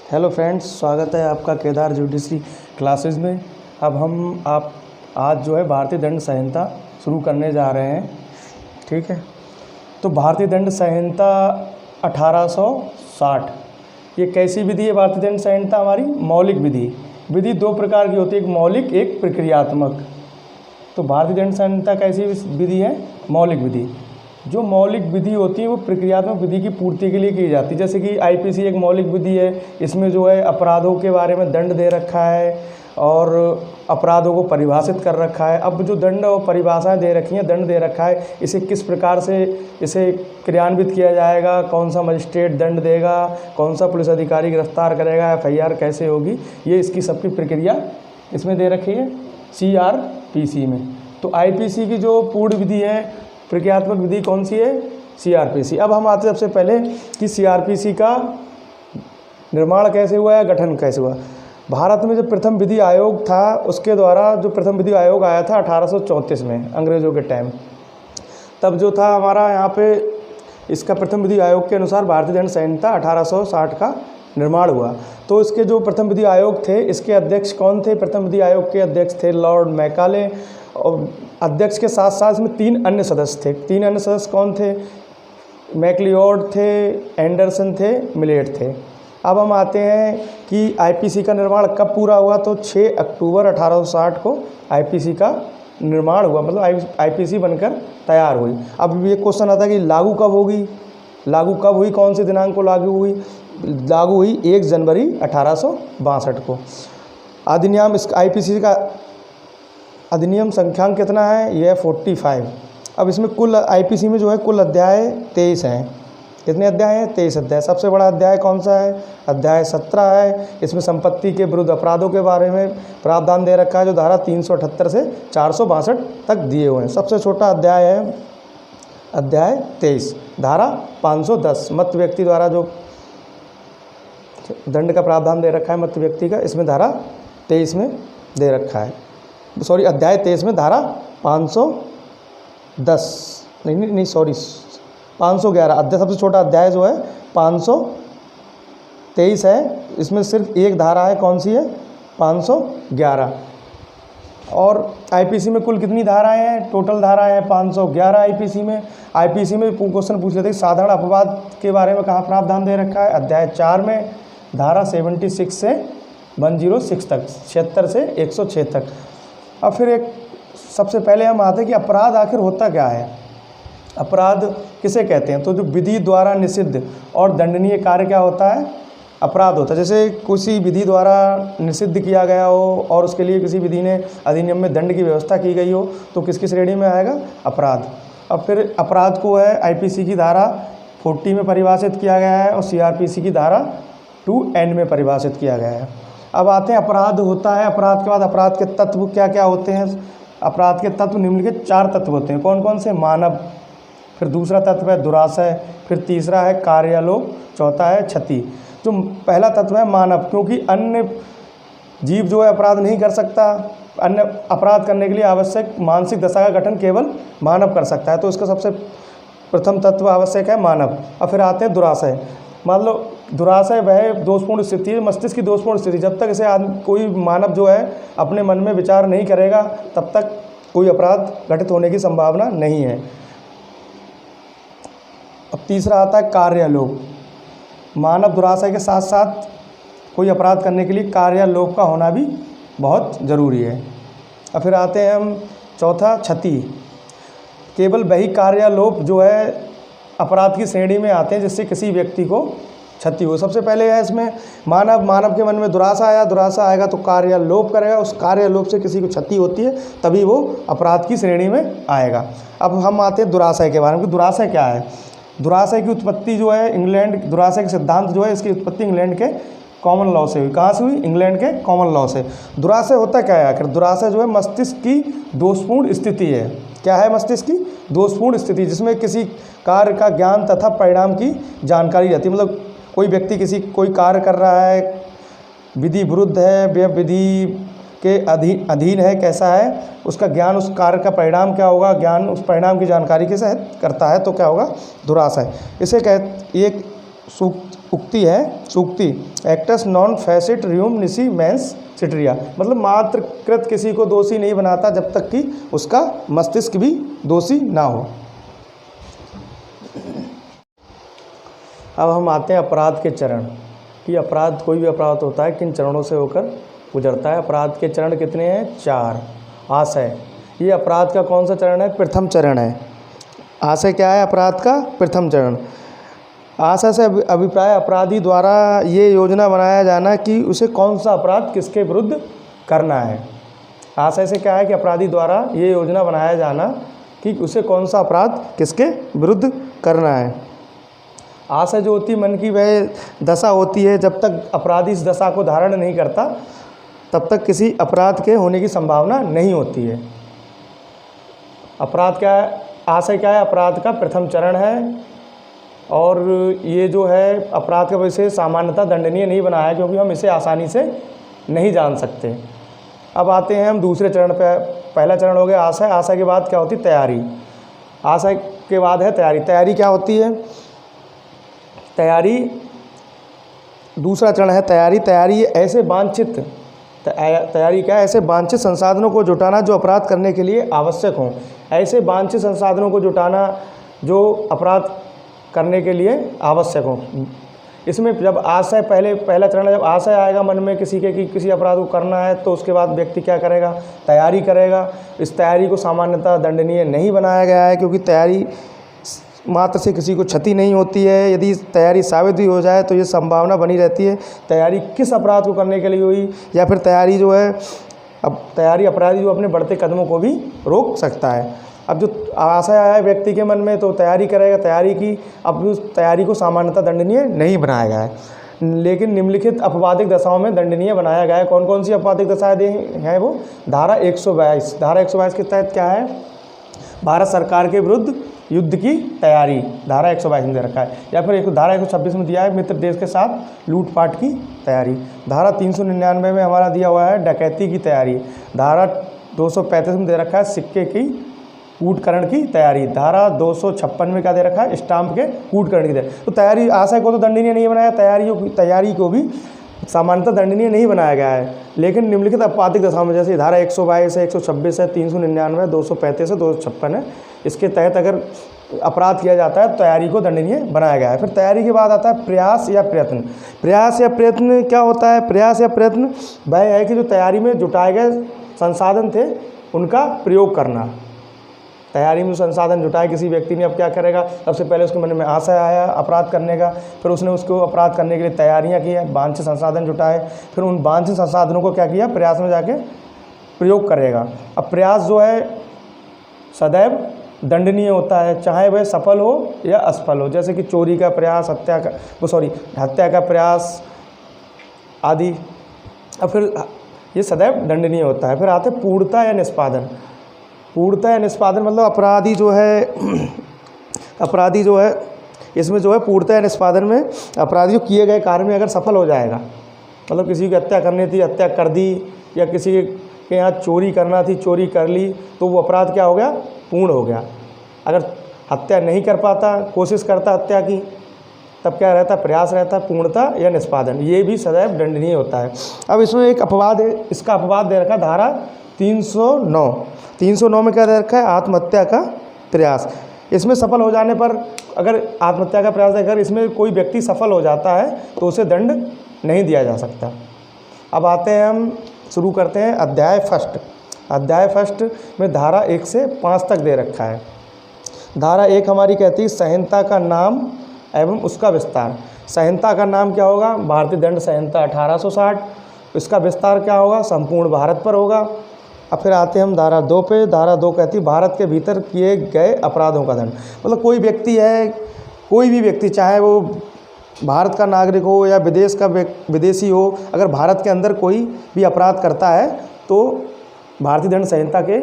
Hello friends, स्वागत है आपका केदार ज्यूडिशरी क्लासेस में। अब हम आज जो है भारतीय दंड संहिता शुरू करने जा रहे हैं। ठीक है, तो भारतीय दंड संहिता 1860 ये कैसी विधि है? भारतीय दंड संहिता हमारी मौलिक विधि दो प्रकार की होती है, एक मौलिक एक प्रक्रियात्मक। तो भारतीय दंड संहिता कैसी विधि है? मौलिक विधि। जो मौलिक विधि होती है वो प्रक्रियात्मक विधि की पूर्ति के लिए की जाती है। जैसे कि आईपीसी एक मौलिक विधि है, इसमें जो है अपराधों के बारे में दंड दे रखा है और अपराधों को परिभाषित कर रखा है। अब जो दंड और परिभाषाएं दे रखी हैं, दंड दे रखा है, इसे किस प्रकार से इसे क्रियान्वित किया जाएगा, कौन सा मजिस्ट्रेट दंड देगा, कौन सा पुलिस अधिकारी गिरफ्तार करेगा, FIR कैसे होगी, ये इसकी सबकी प्रक्रिया इसमें दे रखी है CRPC में। तो आईपीसी की जो पूर्ण विधि है, प्रक्रियात्मक विधि कौन सी है? CRPC। अब हम आते हैं सबसे पहले कि CRPC का निर्माण कैसे हुआ है, गठन कैसे हुआ। भारत में जो प्रथम विधि आयोग था, उसके द्वारा जो प्रथम विधि आयोग आया था 1834 में, अंग्रेज़ों के टाइम। तब जो था हमारा यहाँ पे इसका प्रथम विधि आयोग के अनुसार भारतीय दंड संहिता 1860 का निर्माण हुआ। तो इसके जो प्रथम विधि आयोग थे, इसके अध्यक्ष कौन थे? प्रथम विधि आयोग के अध्यक्ष थे लॉर्ड मैकाले, और अध्यक्ष के साथ साथ इसमें 3 अन्य सदस्य थे। 3 अन्य सदस्य कौन थे? मैक्लियोड थे, एंडरसन थे, मिलेट थे। अब हम आते हैं कि आईपीसी का निर्माण कब पूरा हुआ। तो 6 अक्टूबर 1860 को आईपीसी का निर्माण हुआ, मतलब आईपीसी बनकर तैयार हुई। अब ये क्वेश्चन आता है कि लागू कब होगी, लागू कब हुई, कौन से दिनांक को लागू हुई? लागू हुई 1 जनवरी 1862 को। अधिनियम इस आईपीसी का अधिनियम संख्यांक कितना है? यह 45। अब इसमें कुल आईपीसी में जो है कुल अध्याय 23 हैं। कितने अध्याय हैं? 23 अध्याय। सबसे बड़ा अध्याय कौन सा है? अध्याय 17 है। इसमें संपत्ति के विरुद्ध अपराधों के बारे में प्रावधान दे रखा है, जो धारा 378 से 462 तक दिए हुए हैं। सबसे छोटा अध्याय है अध्याय 23, धारा 510, मत व्यक्ति द्वारा जो दंड का प्रावधान दे रखा है मत व्यक्ति का, इसमें धारा 23 में दे रखा है। सॉरी, अध्याय 23 में धारा 510 नहीं 511 अध्याय। सबसे छोटा अध्याय जो है 523 है। इसमें सिर्फ एक धारा है, कौन सी है? 511। और आईपीसी में कुल कितनी धाराएं हैं? टोटल धाराएं हैं 511 आईपीसी में। आईपीसी में क्वेश्चन पूछ लेते हैं साधारण अपवाद के बारे में कहाँ प्रावधान दे रखा है? अध्याय 4 में, धारा 76 से 106 तक, 76 से 106 तक। अब फिर एक सबसे पहले हम आते हैं कि अपराध आखिर होता क्या है, अपराध किसे कहते हैं? तो जो विधि द्वारा निषिद्ध और दंडनीय कार्य क्या होता है? अपराध होता है। जैसे किसी विधि द्वारा निषिद्ध किया गया हो और उसके लिए किसी विधि ने अधिनियम में दंड की व्यवस्था की गई हो, तो किसकी श्रेणी में आएगा? अपराध। अब फिर अपराध को है आईपीसी की धारा 40 में परिभाषित किया गया है और CRPC की धारा 2N में परिभाषित किया गया है। अब आते हैं अपराध होता है। अपराध के बाद अपराध के तत्व क्या क्या होते हैं? अपराध के तत्व निम्नलिखित 4 तत्व होते हैं। कौन कौन से? मानव, फिर दूसरा तत्व है दुराशय, फिर तीसरा है कार्यालोप, चौथा है क्षति। जो पहला तत्व है मानव, क्योंकि अन्य जीव जो है अपराध नहीं कर सकता, अन्य अपराध करने के लिए आवश्यक मानसिक दशा का गठन केवल मानव कर सकता है, तो इसका सबसे प्रथम तत्व आवश्यक है मानव। अब फिर आते हैं दुराशय। मान लो दुराशय वह दोषपूर्ण स्थिति है, मस्तिष्क की दोषपूर्ण स्थिति। जब तक इसे कोई मानव जो है अपने मन में विचार नहीं करेगा, तब तक कोई अपराध घटित होने की संभावना नहीं है। अब तीसरा आता है कार्यालोप। मानव दुराशय के साथ साथ कोई अपराध करने के लिए कार्यालोप का होना भी बहुत ज़रूरी है। अब फिर आते हैं हम चौथा क्षति। केवल वही कार्यालोप जो है अपराध की श्रेणी में आते हैं जिससे किसी व्यक्ति को क्षति हो। सबसे पहले है इसमें मानव के मन में दुराशा आएगा तो कार्यालोप करेगा, उस कार्यालोप से किसी को क्षति होती है, तभी वो अपराध की श्रेणी में आएगा। अब हम आते हैं दुराशय के बारे में कि दुराशय क्या है। दुराशय की उत्पत्ति जो है इंग्लैंड, दुराशय के सिद्धांत जो है इसकी उत्पत्ति इंग्लैंड के कॉमन लॉ से हुई। कहाँ से हुई? इंग्लैंड के कॉमन लॉ से। दुराशय होता क्या है आखिर? दुराशय जो है मस्तिष्क की दोषपूर्ण स्थिति है। क्या है? मस्तिष्क की दोषपूर्ण स्थिति, जिसमें किसी कार्य का ज्ञान तथा परिणाम की जानकारी रहती है। मतलब कोई व्यक्ति कोई कार्य कर रहा है, विधि विरुद्ध है, वह विधि के अधीन है, कैसा है उसका ज्ञान, उस कार्य का परिणाम क्या होगा, ज्ञान उस परिणाम की जानकारी के साथ करता है, तो क्या होगा? दुराशय। इसे एक उक्ति है, सूक्ति। एक्टस नॉन फैसिट रियूम निसी मेंस सिट्रिया, मतलब मात्र कृत किसी को दोषी नहीं बनाता जब तक कि उसका मस्तिष्क भी दोषी ना हो। अब हम आते हैं अपराध के चरण कि अपराध, कोई भी अपराध होता है किन चरणों से होकर गुजरता है। अपराध के चरण कितने हैं? 4। आशय, ये अपराध का कौन सा चरण है? प्रथम चरण है। आशय क्या है? अपराध का प्रथम चरण। आशय से अभिप्राय अपराधी द्वारा ये योजना बनाया जाना कि उसे कौन सा अपराध किसके विरुद्ध करना है। आशय से क्या है कि अपराधी द्वारा ये योजना बनाया जाना कि उसे कौन सा अपराध किसके विरुद्ध करना है। आशय जो होती है मन की वह दशा होती है, जब तक अपराधी इस दशा को धारण नहीं करता तब तक किसी अपराध के होने की संभावना नहीं होती है। अपराध क्या है? आशय क्या है? अपराध का प्रथम चरण है और ये जो है अपराध का वैसे सामान्यतः दंडनीय नहीं बनाया है क्योंकि हम इसे आसानी से नहीं जान सकते। अब आते हैं हम दूसरे चरण पे। पहला चरण हो गया आशय। आशय के बाद क्या होती है? तैयारी। आशय के बाद है तैयारी। तैयारी क्या होती है? तैयारी, दूसरा चरण है तैयारी। तैयारी ऐसे वांछित, तैयारी क्या है? ऐसे वांछित संसाधनों को जुटाना जो अपराध करने के लिए आवश्यक हों। ऐसे वांछित संसाधनों को जुटाना जो अपराध करने के लिए आवश्यक हो। इसमें जब आशय, पहला चरण है जब आशय आएगा मन में किसी के कि किसी अपराध को करना है, तो उसके बाद व्यक्ति क्या करेगा? तैयारी करेगा। इस तैयारी को सामान्यतः दंडनीय नहीं बनाया गया है क्योंकि तैयारी मात्र से किसी को क्षति नहीं होती है। यदि तैयारी साबित भी हो जाए तो ये संभावना बनी रहती है तैयारी किस अपराध को करने के लिए हुई, या फिर तैयारी जो है, अब तैयारी अपराधी जो अपने बढ़ते कदमों को भी रोक सकता है। अब जो आशय आया है व्यक्ति के मन में तो तैयारी करेगा, तैयारी की। अब उस तैयारी को सामान्यतः दंडनीय नहीं बनाया गया है, लेकिन निम्नलिखित अपवादिक दशाओं में दंडनीय बनाया गया है। कौन कौन सी अपवादिक दशाएं हैं वो? धारा 122। धारा 122 के तहत क्या है? भारत सरकार के विरुद्ध युद्ध की तैयारी, धारा 122 में दे रखा है। या फिर एक धारा 126 में दिया है मित्र देश के साथ लूटपाट की तैयारी। धारा 399 में हमारा दिया हुआ है डकैती की तैयारी। धारा 235 में दे रखा है सिक्के की कूटकरण की तैयारी। धारा 256 में क्या दे रखा है? स्टाम्प के कूटकरण की तैयारी। तो तैयारी, आशय को तो दंडनीय नहीं बनाया, तैयारी को भी सामान्यतः दंडनीय नहीं बनाया गया है, लेकिन निम्नलिखित अपवादिक दशाओं में जैसे धारा 122 है, 126 है, 399, 235 है, 256 है, इसके तहत अगर अपराध किया जाता है तैयारी को दंडनीय बनाया गया है। फिर तैयारी के बाद आता है प्रयास या प्रयत्न। प्रयास या प्रयत्न क्या होता है? प्रयास या प्रयत्न वह है कि जो तैयारी में जुटाए गए संसाधन थे उनका प्रयोग करना। तैयारी में संसाधन जुटाए किसी व्यक्ति ने, अब क्या करेगा? सबसे पहले उसके मन में आशय आया अपराध करने का, फिर उसने उसको अपराध करने के लिए तैयारियां की, वांछित संसाधन जुटाए, फिर उन वांछित संसाधनों को क्या किया? प्रयास में जाके प्रयोग करेगा। अब प्रयास जो है सदैव दंडनीय होता है, चाहे वह सफल हो या असफल हो। जैसे कि चोरी का प्रयास, हत्या का प्रयास आदि। अब फिर ये सदैव दंडनीय होता है। फिर आते पूर्णता या निष्पादन। पूर्णता या निष्पादन मतलब अपराधी जो है इसमें जो है पूर्णता या निष्पादन में अपराधी जो किए गए कार्य में अगर सफल हो जाएगा, मतलब किसी की हत्या करनी थी, हत्या कर दी, या किसी के यहाँ चोरी करना थी, चोरी कर ली, तो वो अपराध क्या हो गया? पूर्ण हो गया। अगर हत्या नहीं कर पाता, कोशिश करता हत्या की, तब क्या रहता? प्रयास रहता। पूर्णता या निष्पादन ये भी सदैव दंडनीय होता है। अब इसमें एक अपवाद है, इसका अपवाद दे रखा धारा 309 में क्या दे रखा है? आत्महत्या का प्रयास। इसमें सफल हो जाने पर, अगर आत्महत्या का प्रयास अगर इसमें कोई व्यक्ति सफल हो जाता है तो उसे दंड नहीं दिया जा सकता। अब आते हैं, हम शुरू करते हैं अध्याय फर्स्ट। अध्याय फर्स्ट में धारा 1 से 5 तक दे रखा है। धारा 1 हमारी कहती है संहिता का नाम एवं उसका विस्तार। संहिता का नाम क्या होगा? भारतीय दंड संहिता 1860। इसका विस्तार क्या होगा? संपूर्ण भारत पर होगा। अब फिर आते हैं हम धारा 2 पे। धारा 2 कहती है भारत के भीतर किए गए अपराधों का दंड। मतलब कोई व्यक्ति है, कोई भी व्यक्ति, चाहे वो भारत का नागरिक हो या विदेशी हो, अगर भारत के अंदर कोई भी अपराध करता है तो भारतीय दंड संहिता के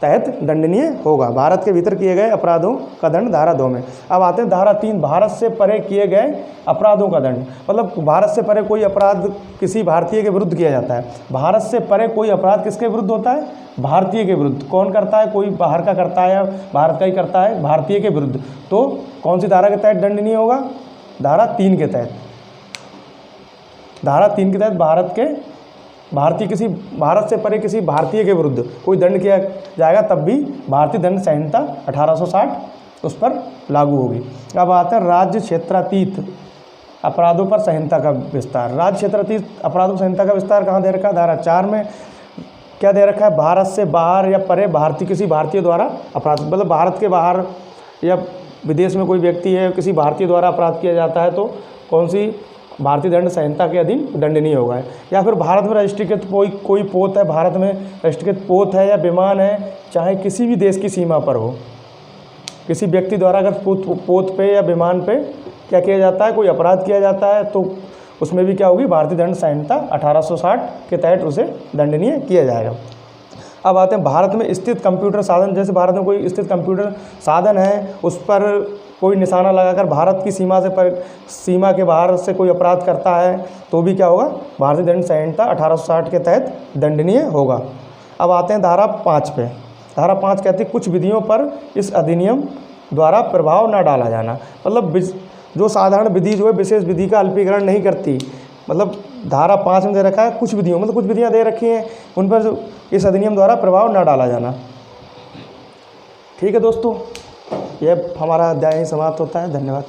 तहत दंडनीय होगा। भारत के भीतर किए गए अपराधों का दंड धारा 2 में। अब आते हैं धारा 3, भारत से परे किए गए अपराधों का दंड। मतलब भारत से परे कोई अपराध किसी भारतीय के विरुद्ध किया जाता है। भारत से परे कोई अपराध किसके विरुद्ध होता है? भारतीय के विरुद्ध। कौन करता है? कोई बाहर का करता है या भारत का ही करता है, भारतीय के विरुद्ध। तो कौन सी धारा के तहत दंडनीय होगा? धारा 3 के तहत, धारा 3 के तहत भारत से परे किसी भारतीय के विरुद्ध कोई दंड किया जाएगा, तब भी भारतीय दंड संहिता 1860 उस पर लागू होगी। अब आते हैं राज्य क्षेत्रातीत अपराधों पर संहिता का विस्तार। राज्य क्षेत्रातीत अपराधों संहिता का विस्तार कहाँ दे रखा है? धारा 4 में क्या दे रखा है? भारत से बाहर या परे किसी भारतीय द्वारा अपराध, मतलब भारत के बाहर या विदेश में कोई व्यक्ति है, किसी भारतीय द्वारा अपराध किया जाता है तो कौन सी भारतीय दंड संहिता के अधीन दंडनीय होगा। या फिर भारत में रजिस्ट्रीकृत कोई पोत है, भारत में रजिस्ट्रीकृत पोत है या विमान है, चाहे किसी भी देश की सीमा पर हो, किसी व्यक्ति द्वारा अगर पोत पे या विमान पे क्या किया जाता है, कोई अपराध किया जाता है, तो उसमें भी क्या होगी? भारतीय दंड संहिता 1860 के तहत उसे दंडनीय किया जाएगा। अब आते हैं भारत में स्थित कंप्यूटर साधन, जैसे भारत में कोई स्थित कंप्यूटर साधन है, उस पर कोई निशाना लगाकर भारत की सीमा के बाहर से कोई अपराध करता है तो भी क्या होगा? भारतीय दंड संहिता 1860 के तहत दंडनीय होगा। अब आते हैं धारा 5 पे। धारा 5 कहती है कुछ विधियों पर इस अधिनियम द्वारा प्रभाव न डाला जाना। मतलब जो साधारण विधि जो है विशेष विधि का अल्पीकरण नहीं करती, मतलब धारा 5 में दे रखा है कुछ विधियों, मतलब कुछ विधियाँ दे रखी हैं, उन पर इस अधिनियम द्वारा प्रभाव न डाला जाना। ठीक है दोस्तों, यह हमारा अध्याय समाप्त होता है। धन्यवाद।